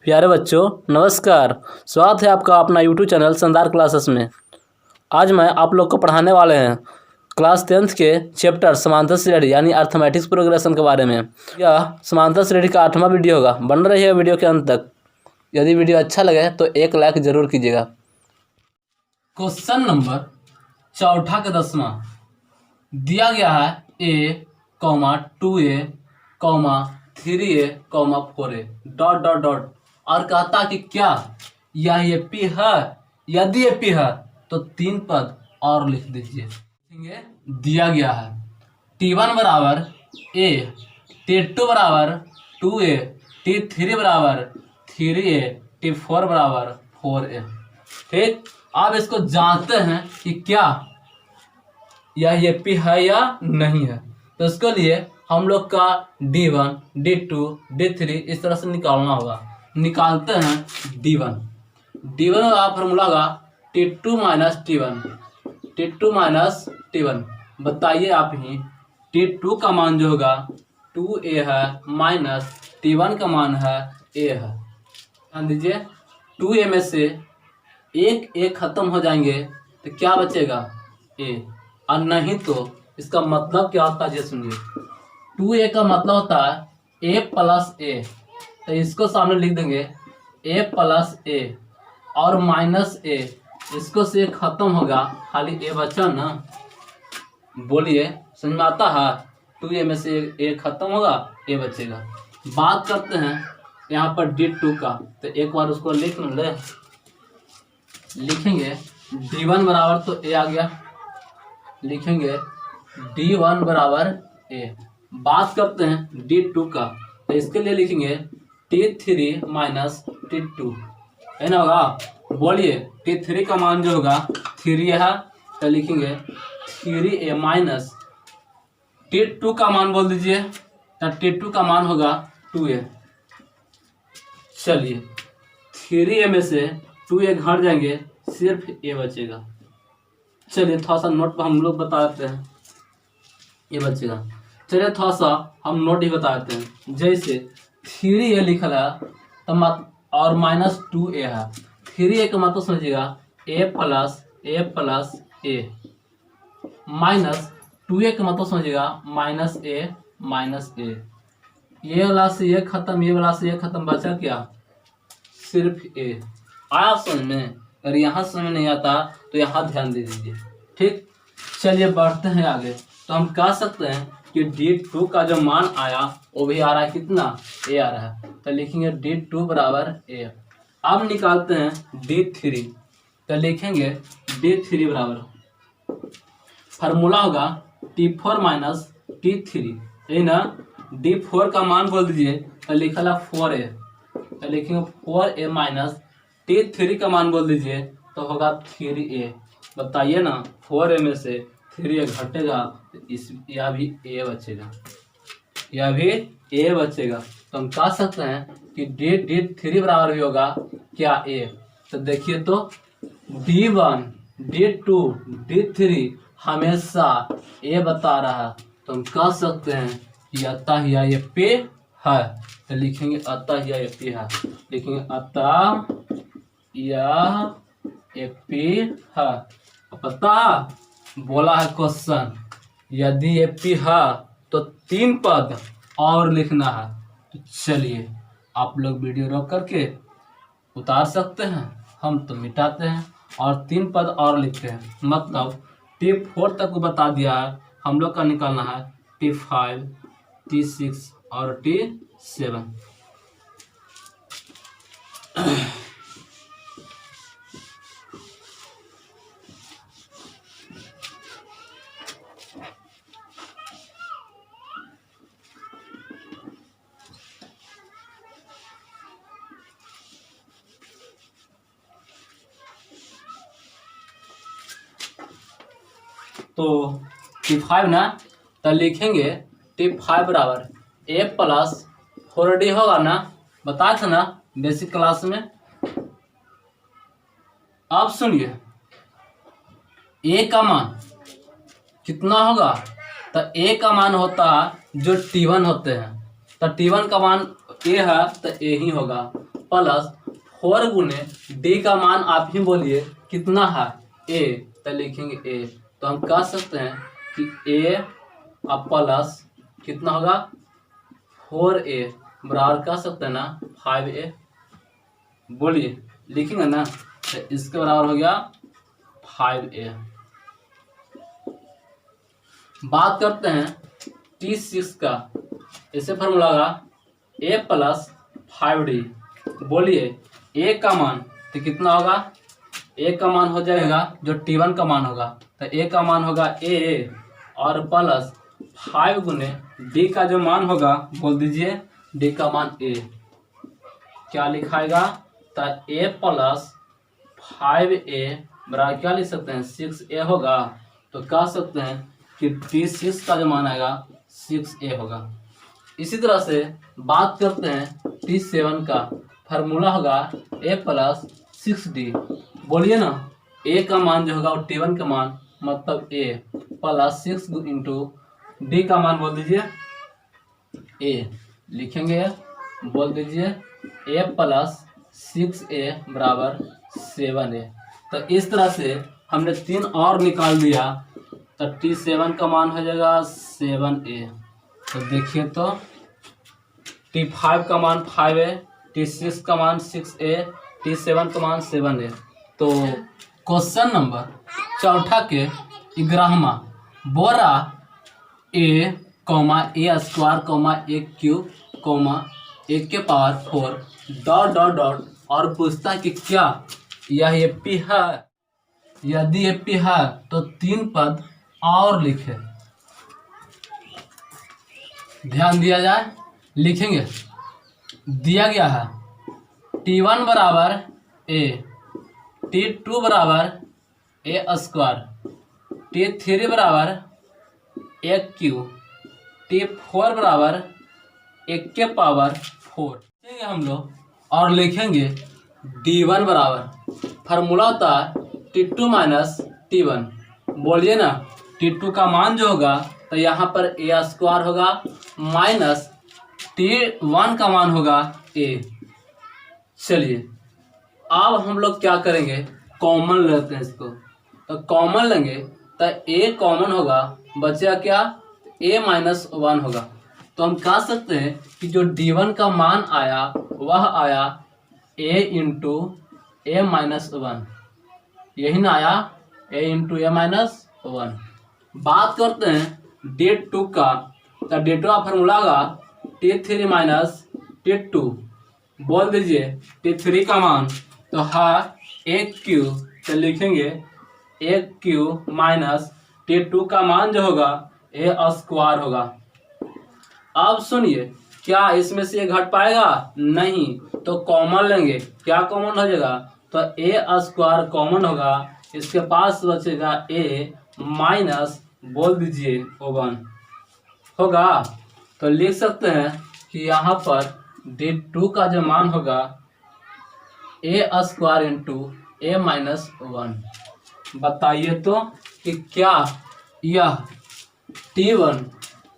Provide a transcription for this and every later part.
प्यारे बच्चों नमस्कार। स्वागत है आपका अपना यूट्यूब चैनल शानदार क्लासेस में। आज मैं आप लोग को पढ़ाने वाले हैं क्लास 10th के चैप्टर समांतर श्रेणी यानी अर्थमेटिक्स प्रोग्रेशन के बारे में। यह समांतर श्रेणी का 8वां वीडियो होगा। बन रही है वीडियो के अंत तक। यदि वीडियो अच्छा लगे तो एक लाइक जरूर कीजिएगा। क्वेश्चन नंबर 4 का 10वां दिया गया है a, 2a, 3a, 4a dot dot dot और कहता कि क्या यह ये पी है। यदि ये पी है तो 3 पद और लिख दीजिए। दिया गया है t1 बराबर a, t2 बराबर 2a, t3 बराबर 3a, t4 बराबर 4a। ठीक, अब इसको जानते हैं कि क्या यह ये पी है या नहीं है। तो इसके लिए हम लोग का d1, d2, d3 इस तरह से निकालना होगा। निकालते हैं d1 का फॉर्मूला होगा t2 माइनस t1। बताइए आप ही t2 का मान जो होगा 2a है माइनस t1 का मान है a है। ध्यान दीजिए 2a में से एक खत्म हो जाएंगे तो क्या बचेगा a, और नहीं तो इसका मतलब क्या होता है ये सुनिए। 2a का मतलब होता है a प्लस a, तो इसको सामने लिख देंगे a प्लस a और माइनस a, इसको से खत्म होगा खाली a बचा ना। बोलिए समझ में आता है। 2a में से a खत्म होगा a बचेगा। बात करते हैं यहाँ पर d2 का, तो एक बार उसको लिख ले। लिखेंगे d1 बराबर तो a आ गया, लिखेंगे d1 बराबर a। बात करते हैं d2 का, तो इसके लिए लिखेंगे t3 माइनस t2 है ना होगा। बोलिए t3 का मान जो होगा 3 है, तो लिखेंगे 3a माइनस t2 का मान बोल दीजिए, तो t2 का मान होगा 2a। चलिए 3a में से 2a घट जाएंगे, सिर्फ a बचेगा। चलिए थोड़ा सा नोट पर हम लोग बता देते हैं, ये बचेगा। चलिए थोड़ा सा हम नोट ही बता देते हैं। जैसे 3a लिखा है तो और माइनस 2a है। 3a का मतलब समझिएगा a plus a minus 2a का मतलब समझिएगा माइनस a। ये वाला से ये खत्म, ये वाला से ये खत्म, बचा क्या सिर्फ a। आया समझ में? अगर यहाँ समझ में नहीं आता तो यहाँ ध्यान दे दीजिए। ठीक, चलिए बढ़ते हैं आगे। तो हम कह सकते हैं कि d2 का जो मान आया वो भी आ रहा है, कितना a आ रहा है, तो लिखेंगे d2 बराबर a। अब निकालते हैं d3, तो लिखेंगे d3 बराबर फार्मूला होगा t4 माइनस t3 है ना। d4 का मान बोल दीजिए, तो लिखा है 4a, तो लिखेंगे 4a माइनस t3 का मान बोल दीजिए, तो होगा 3a। बताइए ना 4a में से 3a घटेगा तो इस यह भी a बचेगा, यह भी a बचेगा। तो हम कह सकते हैं कि d3 बराबर भी होगा क्या a। तो देखिए तो d1, d2, d3 हमेशा a बता रहा है, तो हम कह सकते हैं कि अतः यह पे है। तो लिखेंगे अतः यह पे है, लिखेंगे अतः यह पे है। पता बोला है क्वेश्चन, यदि ये पी है तो 3 पद और लिखना है। तो चलिए आप लोग वीडियो रोक करके उतार सकते हैं, हम तो मिटाते हैं और 3 पद और लिखते हैं। मतलब t4 तक बता दिया है, हम लोग का निकालना है t5, t6 और t7। तो t5 ना, तो लिखेंगे t5 बराबर a प्लस 4d होगा ना, बताया था ना बेसिक क्लास में। अब सुनिए a का मान कितना होगा, तो a का मान होता है जो t1 होते हैं, तो t1 का मान a है तो a ही होगा। प्लस 4 गुने डी का मान आप ही बोलिए कितना है ए, तो लिखेंगे ए। तो हम कह सकते हैं कि ए अब प्लस कितना होगा 4a बराबर कह सकते हैं ना 5a, बोलिए लिखेंगे ना, तो इसके बराबर हो गया 5a। बात करते हैं T6 का, इसे फॉर्मूला होगा a प्लस 5d। बोलिए a का मान तो कितना होगा, a का मान हो जाएगा जो T1 का मान होगा, तो a का मान होगा a और प्लस 5 गुने डी का जो मान होगा बोल दीजिए डी का मान a, क्या लिखाएगा, तो a प्लस 5a बराबर क्या लिख सकते हैं 6a होगा। तो कह सकते हैं कि T6 का जो मान आएगा 6a होगा। इसी तरह से बात करते हैं T7 का, फार्मूला होगा a प्लस 6d। बोलिए ना a का मान जो होगा वो T1 का मान मतलब a प्लस 6 इंटू डी का मान बोल दीजिए a, लिखेंगे बोल दीजिए a प्लस 6a बराबर 7a। तो इस तरह से हमने 3 और निकाल दिया, तो T7 का मान हो जाएगा 7a। तो देखिए तो T5 का मान 5a, T6 का मान 6a, T7 का मान 7a। तो क्वेश्चन नंबर 4 के 11वां बोरा a, a square, a cube, a के पावर 4 डॉट डॉट डॉट और पूछता है कि क्या यह एपी है। यदि एपी है तो 3 पद और लिखे, ध्यान दिया जाए, लिखेंगे दिया गया है T1 बराबर a, T2 बराबर a स्क्वायर, T3 बराबर a क्यूब, T4 बराबर 1 के पावर 4 लिखेंगे हम लोग और लिखेंगे D1 बराबर फार्मूला होता है T2 माइनस T1। बोलिए ना T2 का मान जो होगा तो यहाँ पर a स्क्वायर होगा माइनस T1 का मान होगा a। चलिए अब हम लोग क्या करेंगे, कॉमन लेते हैं इसको, तो कॉमन लेंगे तो a कॉमन होगा, बचेगा क्या a माइनस 1 होगा। तो हम कह सकते हैं कि जो D1 का मान आया वह आया a इंटू a माइनस 1, यही ना आया a इंटू a माइनस 1। बात करते हैं D2 का, तो D2 का फॉर्मूला होगा T3 माइनस T2। बोल दीजिए T3 का मान तो है a क्यूब, तो लिखेंगे a क्यूब माइनस T2 का मान जो होगा a स्क्वायर होगा। अब सुनिए क्या इसमें से ये घट पाएगा, नहीं, तो कॉमन लेंगे, क्या कॉमन हो जाएगा, तो a स्क्वायर कॉमन होगा, इसके पास बचेगा a माइनस बोल दीजिए 1 होगा। तो लिख सकते हैं कि यहाँ पर D2 का जो मान होगा a square into a minus 1। बताइए तो कि क्या यह T1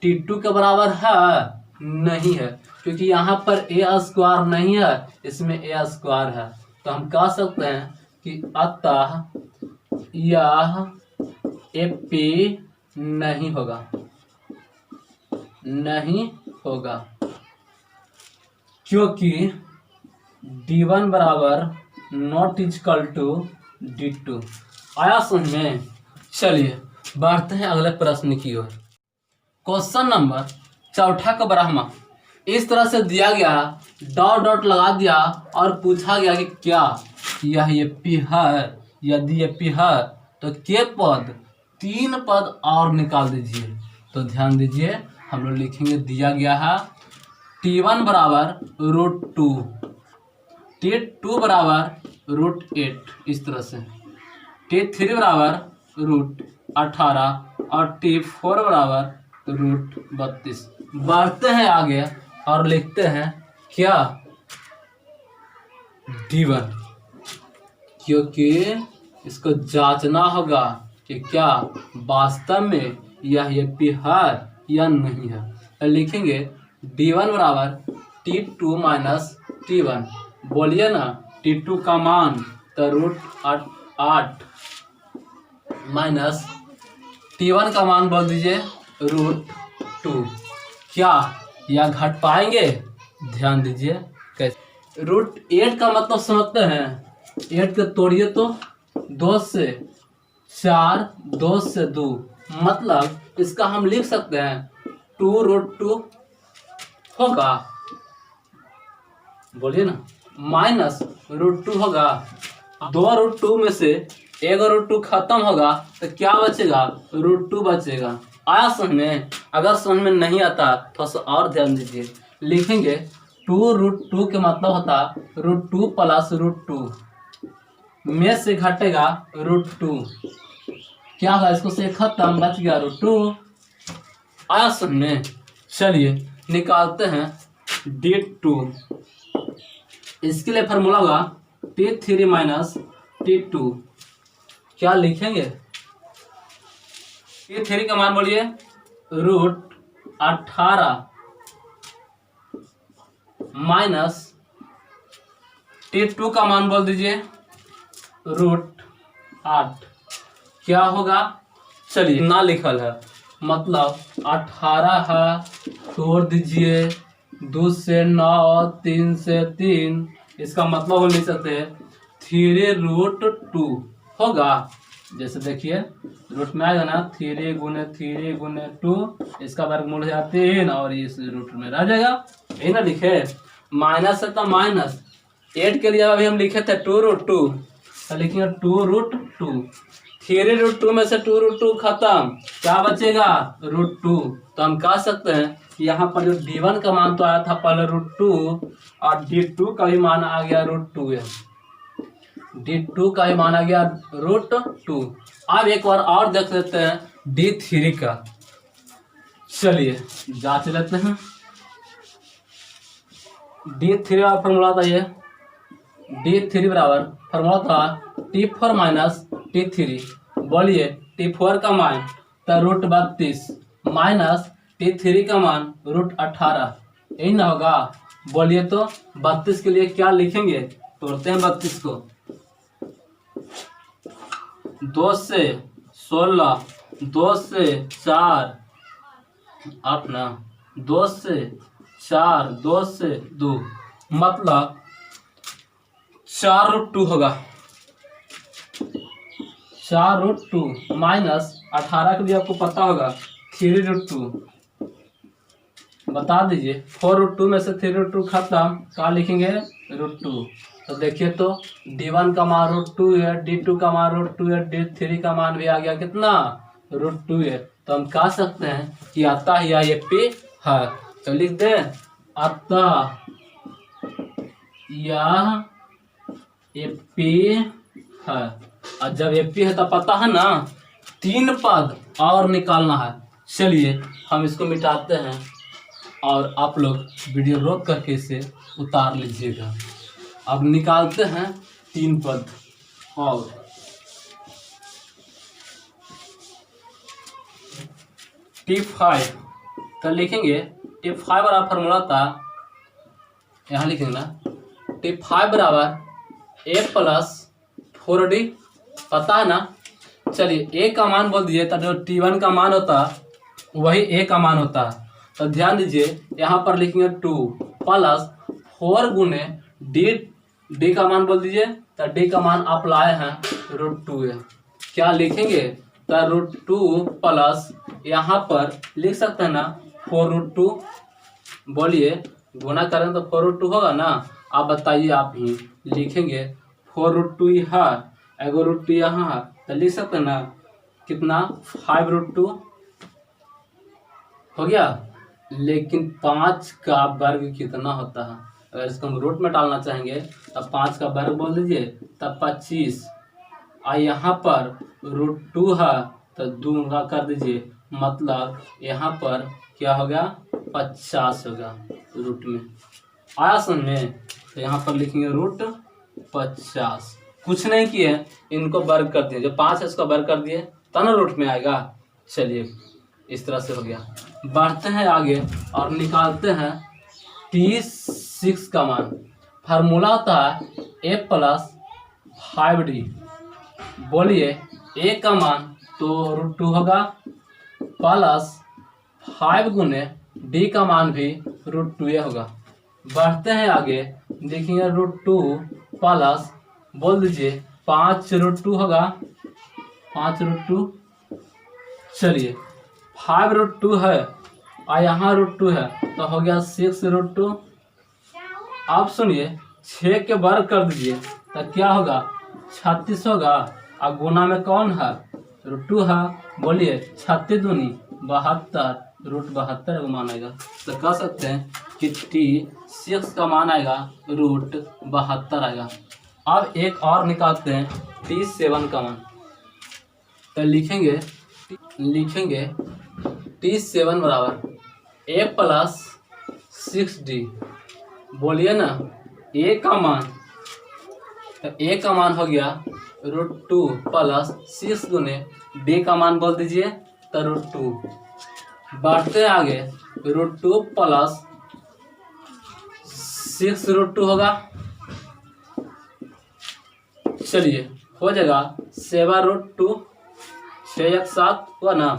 T2 के बराबर है, नहीं है, क्योंकि यहाँ पर a स्क्वायर नहीं है, इसमें a स्क्वायर है। तो हम कह सकते हैं कि अतः यह AP नहीं होगा, नहीं होगा, क्योंकि D1 बराबर नॉट इक्वल टू D2। आया समझ में। चलिए बढ़ते हैं अगले प्रश्न की ओर। क्वेश्चन नंबर 4 का 12वां इस तरह से दिया गया, डॉट डॉट लगा दिया और पूछा गया कि क्या यह एपी है। यदि एपी है तो के पद 3 पद और निकाल दीजिए। तो ध्यान दीजिए हम लोग लिखेंगे, दिया गया है T1 बराबर √2, T2 बराबर √8, इस तरह से T3 बराबर √18 और T4 बराबर √32। बढ़ते हैं आगे और लिखते हैं क्या D1, क्योंकि इसको जांचना होगा कि क्या वास्तव में यह एपी है या नहीं है। तो लिखेंगे D1 बराबर T2 माइनस T1। बोलिए ना, T2 का मान तो रूट 8 माइनस T1 का मान बोल दीजिए रूट 2। क्या यह घट पाएंगे? ध्यान दीजिए कैसे। रूट 8 का मतलब समझते हैं, 8 के तोड़िए तो 2 से 4, 2 से 2, मतलब इसका हम लिख सकते हैं 2√2 होगा, बोलिए ना, माइनस √2 होगा। 2√2 में से एक √2 खत्म होगा तो क्या बचेगा? √2 बचेगा। आया समझ में? अगर समझ में नहीं आता थोड़ा सा और ध्यान दीजिए, लिखेंगे 2√2 के मतलब होता √2 प्लस √2 में से घटेगा √2, क्या होगा? इसको से खत्म, बच गया √2। आया समझ में? चलिए निकालते हैं D2। इसके लिए फॉर्मूला होगा T3 माइनस T2। क्या लिखेंगे? T3 का मान बोलिए रूट 18 माइनस T2 का मान बोल दीजिए रूट 8। क्या होगा? चलिए ना लिखल है, मतलब 18 है, तोड़ दीजिए 2 से 9, 3 से 3, इसका मतलब हम लिख सकते हैं 3√2 होगा। जैसे देखिए रूट में आएगा ना 3 गुने 3 गुने 2, इसका वर्गमूल हो जाता है 3 और इस रूट में रह जाएगा, यही ना लिखे। माइनस है तो माइनस 8 के लिए अभी हम लिखे थे 2√2, तो लिखेंगे 2√2। 3√2 में से 2√2 खत्म, क्या बचेगा? √2। तो हम कह सकते हैं यहाँ पर जो D1 का मान तो आया था पहले √2 और D2 का भी मान आ गया √2 है। D2 का भी मान आ गया √2। अब एक बार और देख लेते हैं D3 का। चलिए जांच लेते हैं। D3 का फॉर्मूला था ये, D3 बराबर फॉर्मूला था T4 माइनस T3। बोलिए T4 का मान तो √32 माइनस T3 का मान √18, यही ना होगा? बोलिए तो 32 के लिए क्या लिखेंगे? तोड़ते हैं 32 को। 2 से 16, 2 से 4, 8 ना, 2 से 4, 2 से 2, मतलब 4√2 होगा। 4√2 माइनस 18 के लिए आपको पता होगा 3√2, बता दीजिए। 4√2 में से 3√2 खत्म, क्या लिखेंगे? √2। तो देखिए तो D1 का मान √2 है, D2 का मान √2 है, D3 का मान भी आ गया कितना? √2 है। तो हम कह सकते हैं कि अतः यह AP है। तो लिख दे अतः यह AP है। और जब AP है तो पता है ना 3 पद और निकालना है। चलिए हम इसको मिटाते हैं और आप लोग वीडियो रोक करके इसे उतार लीजिएगा। अब निकालते हैं 3 पद और T5। तो लिखेंगे T5 बराबर फॉर्मूला था, यहाँ लिखेंगे ना T5 बराबर A प्लस 4D, पता है ना? चलिए A का मान बोल दीजिए, तो जो T1 का मान होता वही A का मान होता है। तो ध्यान दीजिए यहाँ पर लिखेंगे 2 प्लस 4 गुने D का मान बोल दीजिए, तो D का मान आप लाए हैं √2 है। क्या लिखेंगे? तो √2 प्लस यहाँ पर लिख सकते हैं ना 4√2। बोलिए गुना करें तो 4√2 होगा ना? आप बताइए, आप ही लिखेंगे 4√2 है, एगो √2 यहाँ है, तो लिख सकते हैं ना कितना? 5√2 हो गया। लेकिन 5 का वर्ग कितना होता है? अगर इसको हम रूट में डालना चाहेंगे तब 5 का वर्ग बोल दीजिए, तब 25। और यहाँ पर √2 है तो 2 कर दीजिए, मतलब यहाँ पर क्या होगा? 50 होगा रूट में। आया समझ में? तो यहाँ पर लिखेंगे √50। कुछ नहीं किए, इनको वर्ग कर दिए, जो 5 है इसको वर्ग कर दिए तब ना रूट में आएगा। चलिए इस तरह से हो गया। बढ़ते हैं आगे और निकालते हैं T6 का मान। फार्मूला होता है ए प्लस 5d। बोलिए ए का मान तो √2 होगा प्लस 5 गुने डी का मान भी √2 होगा। बढ़ते हैं आगे, देखिए √2 प्लस बोल दीजिए 5√2 होगा, 5√2। चलिए 5√2 है और यहाँ √2 है तो हो गया 6√2। आप सुनिए 6 के वर्ग कर दीजिए तो क्या होगा 36 होगा और गुना में कौन है √2 है। बोलिए 36 दूनी 72, √72 का मान आएगा। तो कह सकते हैं कि T6 का मान आएगा √72 आएगा। अब एक और निकालते हैं T7 का मान। तो लिखेंगे T7 बराबर A प्लस 6D। बोलिए ना A का मान, तो A का मान हो गया √2 प्लस 6 गुने D का मान बोल दीजिए तो √2। बढ़ते आगे √2 प्लस 6√2 होगा। चलिए हो जाएगा 7√2, 6 1 7 हुआ ना।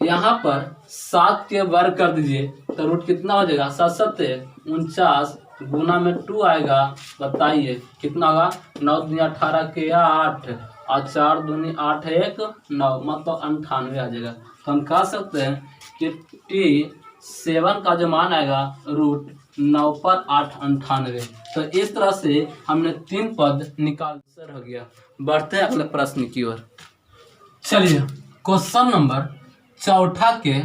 यहाँ पर 7 के वर्ग कर दीजिए तो रूट कितना हो जाएगा 7 7 49 गुना में 2 आएगा। बताइए कितना होगा 9 दूनी 18 के 8 और 4 दूनी 8 1 9 मतलब 98 आ जाएगा। तो हम कह सकते हैं कि T7 का जो मान आएगा √9 पर 8 98। तो इस तरह से हमने 3 पद निकाल सर हो गया। बढ़ते हैं अगले प्रश्न की ओर। चलिए क्वेश्चन नंबर 4 के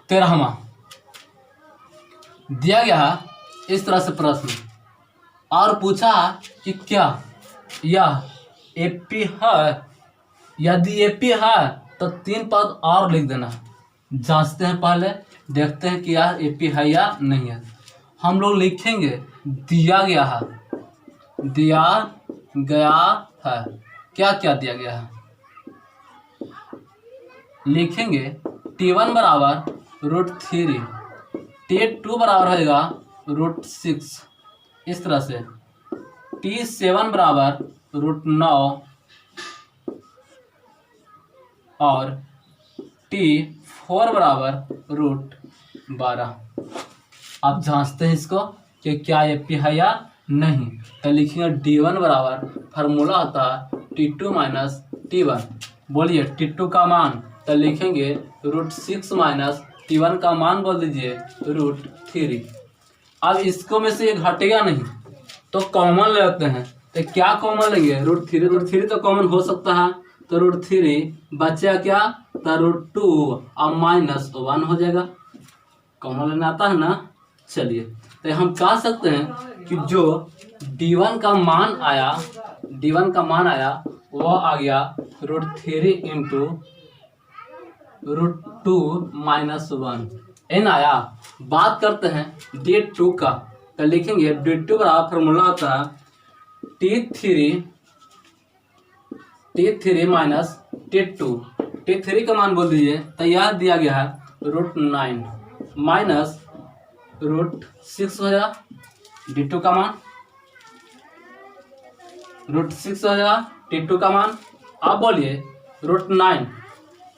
13वां दिया गया इस तरह से प्रश्न और पूछा कि क्या यह एपी है। यदि एपी है तो 3 पद और लिख देना। जांचते हैं, पहले देखते हैं कि यह एपी है या नहीं है। हम लोग लिखेंगे दिया गया है, दिया गया है, क्या क्या दिया गया है। लिखेंगे T1 बराबर √3, T2 बराबर होगा √6। इस तरह से T7 बराबर √9 और T4 बराबर √12। आप जांचते हैं इसको कि क्या ये पी है या नहीं। तो लिखेंगे D1 बराबर फार्मूला होता है T2 माइनस T1। बोलिए T2 का मान, तो लिखेंगे √6 माइनस T1 का मान बोल दीजिए √3। अब इसको में से ये घटेगा नहीं तो कॉमन लेते हैं। तो क्या कॉमन लेंगे √3 तो कॉमन हो सकता है। तो √3 बचा क्या तो √2 और -1 हो जाएगा। कॉमन लेना आता है ना। चलिए तो हम कह सकते हैं कि जो D1 का मान आया वह आ गया √3 इंटू √2 -1 n आया। बात करते हैं D2 का। तो लिखेंगे D2 बराबर फॉर्मूला होता है T3 माइनस T2। T3 का मान बोल दीजिए तो यह दिया गया है √9 माइनस √6 हो जाएगा। D2 का मान √6 हो जाएगा T2 का मान। अब बोलिए √9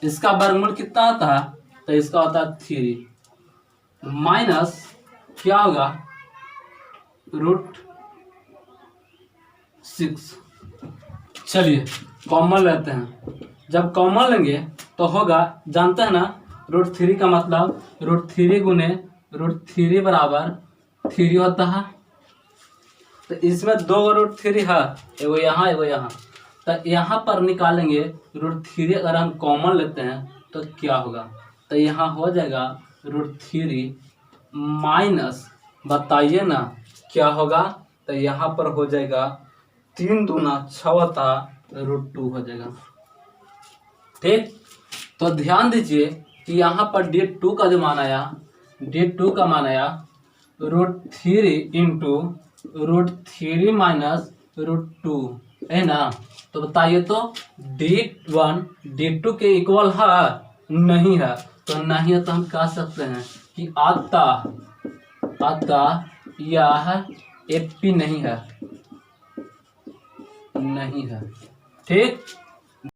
इसका वर्गमूल कितना होता है तो इसका होता है 3 माइनस क्या होगा √6। चलिए कॉमन लेते हैं। जब कॉमन लेंगे तो होगा, जानते हैं ना √3 का मतलब √3 गुने √3 बराबर 3 होता है। तो इसमें 2 √3 है, एगो यहाँ एगो यहाँ। तो यहाँ पर निकालेंगे √3 अगर हम कॉमन लेते हैं तो क्या होगा। तो यहाँ हो जाएगा √3 माइनस, बताइए ना क्या होगा। तो यहाँ पर हो जाएगा 3 दूना 6 होता √2 हो जाएगा। ठीक, तो ध्यान दीजिए कि यहाँ पर D2 का जो मान आया, D2 का मान आया √3 इंटू √3 माइनस √2 है ना। तो बताइए तो D1 D2 के इक्वल है नहीं है। तो नहीं है तो हम कह सकते हैं कि अतः यह AP नहीं है, नहीं है। ठीक।